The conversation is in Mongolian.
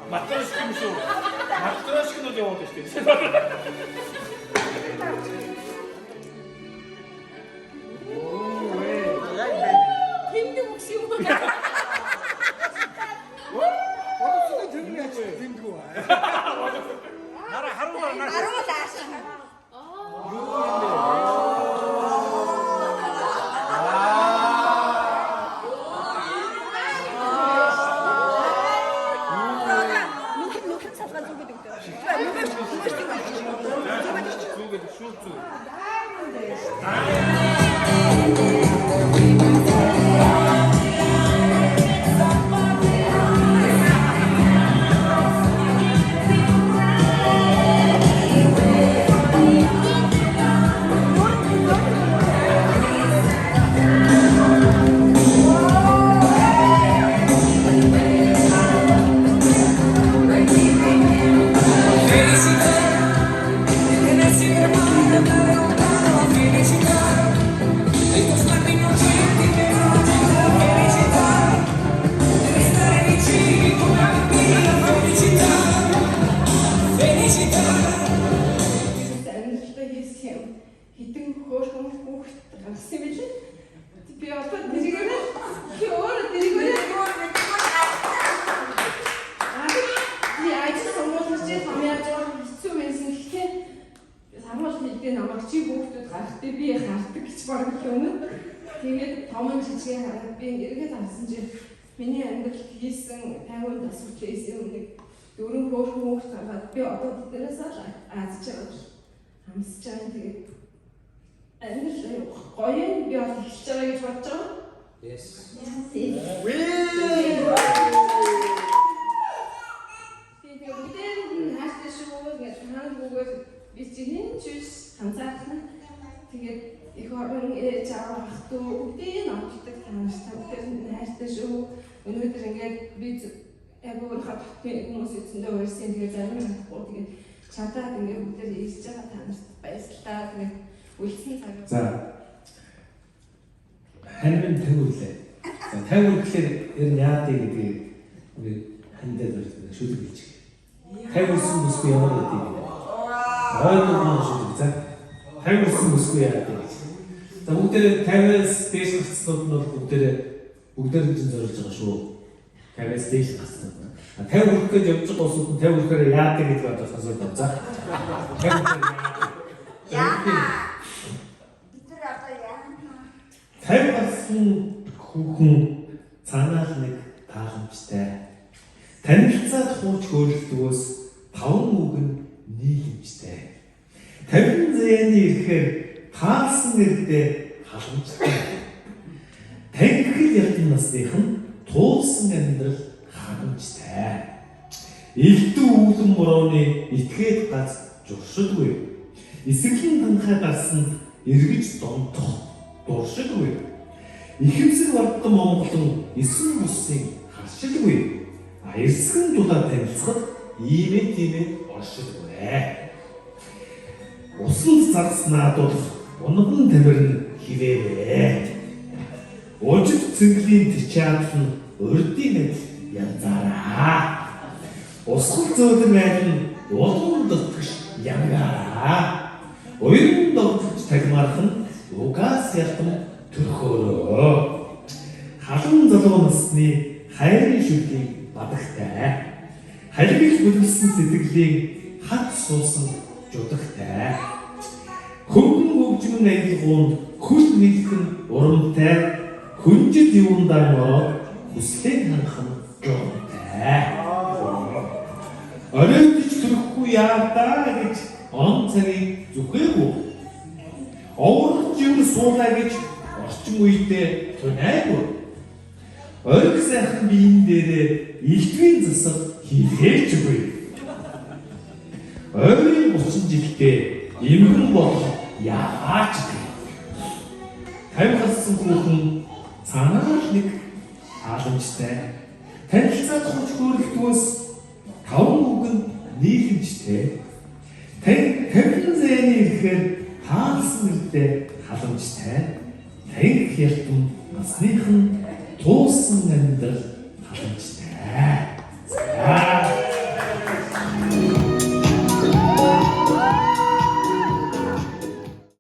맞짱 시키면서 트라시크도 영어 되시대. 김두국 씨 뭐? 어떻게 들으면 된 거야? 나라 하루가 나. 바로 다시. Хитэн хөөрхөн хүүхэд гарсан юм билээ. Би одоо дэрэгээрээ би ажил сонгуулж хамяаж хэцүү байсан гэхдээ самуул хэлдэ намайг чи хүүхдүүд гарахтаа би хардаг гэж баг юм. Тэгээд томон жижиг хараад би эргээд харсан чи миний амьдрал хийсэн 50 насртээс өмнө дөрөв хөөрхөн хүүхэд гаргаад би одоо тэднээс аазч байгаа. Хамсаж байгаа. Тэгээд амьдрал гоё би бол эхэлж байгаа гэж бодож байгаа. Yes. Тэгээд бүгдээ хааштай шүү гэж хаангүйгээр би чинь чиш ганцаархан тэгээд их орон ээж аваа хатуу бүгдээ номчдаг тааштай бүгдээ хааштай шүү. Өнөөдөр ингээд би яг өөр хаттай хүмүүс эцэндээ уурсан тэгээд зарим нь хатахгүй тэгээд чадаад ингээд бүгдээ ирж байгаа танарт баярлалаа. Тэгээд үлдсэн цаг. За. Харин төвлөө. За төвлөр гэхээр ер нь яа гэдэг үгүй хандаад шүлэг хэлж. Төвлөрсөн бүсгүй ямар гэдэг юм бэ? Ойдоо шүлэг за. Төвлөрсөн бүсгүй яа гэдэг. За бүгдээ 50-аас дээш гарцнууд нь бол бүгдээ чинь зориулж байгаа шүү. 50-аас дээш гарцнууд. 50 хүрэхэд явж байгаа усууд нь 50 хүрэхээр яа гэдэг одоо сонсоод за. 50 гарсан хүүхэн цаанаал нэг тааламжтай. Танилцаад хууч хөөрөлдгөөс 5 үг нь нийгэмжтэй. 50 зээний ирэхээр таалсан нэрдээ халамжтай. Танхил ятан насных нь туулсан амьдрал харамжтай. Илдүү үүлэн мөрөөний итгээд гац журшилгүй. Эсрэглэн танхаа гарсан эргэж донтох дуршилгүй. Ихэвсэг бардам Монголын эсвэн бусын харшилгүй. Эрсгэн дулаа танилцахад иймээ оршилгүй. Усанд зарснаа дулах унган тамирн хивээвэ. Ожид цэнглийн тичаат нь урдын мэд янзаараа. Усгал зөөлөн айл нь улуун дутгш янгаараа. Уян догтолж тагмаарх нь угаас ялтан төрхөөрөө. Халуун залуу насны хайрын шүлгийг бадагтай. Халигч бүлгэлсэн сэтгэлийн хат суусан жудагтай. Хөнгөн хөгжмөн аялгуунд хүл нийлхэн урамтай. Хүнжид юундаа ороод хүслээ ханхан журамтай. Оройдч төрөхгүй яадаа гэж он цагийг зүгээгүй. Оврох юм суулаа гэж орчин үедээ тунайгүй. Ориг сайхан биен дээрээ илтгэн засаг хийхээчгүй. Ойрын 30 жилдээ эмгэн болох яач вэ? 50 гарсан хүүхэн цаанаар нэг халамжтай. Танилцаад хурц хөөрөлдгөөс 5 үг нь нийлэмжтэй. 50 зээний ирэхээр таалсан нэртэй халамжтай. Танх ялтан насных нь туусан амьдрал